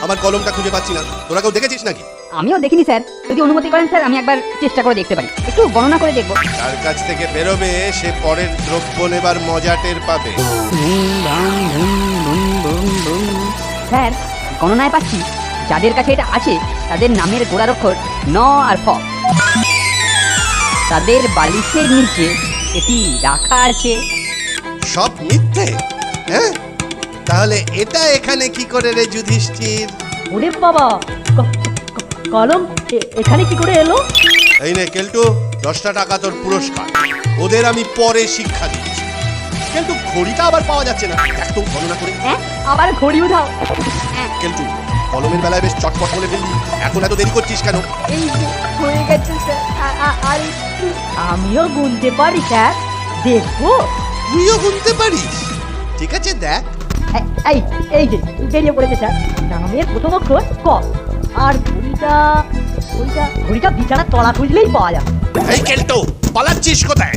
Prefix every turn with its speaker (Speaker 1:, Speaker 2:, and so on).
Speaker 1: আমার কলমটা খুঁজে পাচ্ছি না। তোরা কেউ দেখেছিস নাকি?
Speaker 2: আমিও দেখিনি স্যার, যদি অনুমতি করেন স্যার আমি একবার চেষ্টা করে দেখতে পারি, একটু গণনা করে দেখবো।
Speaker 1: তার কাছ থেকে বেরোবে সে পরের দ্রব্য নেবার মজা টের পাবে।
Speaker 2: স্যার গণনায় পাচ্ছি যাদের কাছে এটা আছে তাদের নামের গোড়ার অক্ষর ন আর ফ। তাদের বালিশের নিচে এটি রাখা আছে।
Speaker 1: সব মিথ্যে? হ্যাঁ, তাহলে এটা এখানে কি করে রে যুধিষ্ঠির?
Speaker 3: ওরে বাবা, কলম এখানে কি করে এলো?
Speaker 1: এই নে কেলটু, 10টা টাকা তোর পুরস্কার। ওদের আমি পরে শিক্ষা দিচ্ছি। কেলটু, ঘড়িটা আবার পাওয়া যাচ্ছে না, একটু গণনা করে।
Speaker 2: হ্যাঁ, আবার ঘড়ি উঠাও।
Speaker 1: কেলটু, কলমের বেলায় বেশ চটপট বলে ফেললি, এখন এত দেরি করছিস কেন?
Speaker 2: এই যে হয়ে গেছে স্যার, আর একটু।
Speaker 3: আমিও গুনতে পারি স্যার, দেখবো?
Speaker 1: তুইও গুনতে পারিস? ঠিক আছে, দেখ।
Speaker 3: এই এই যে বেরিয়ে পড়েছে স্যার, নামের প্রথম অক্ষর ক, আর ঘড়িটা বিছানার তলা খুঁজলেই পাওয়া যাবে।
Speaker 1: এই কেলটু, পালাচ্ছিস কোথায়?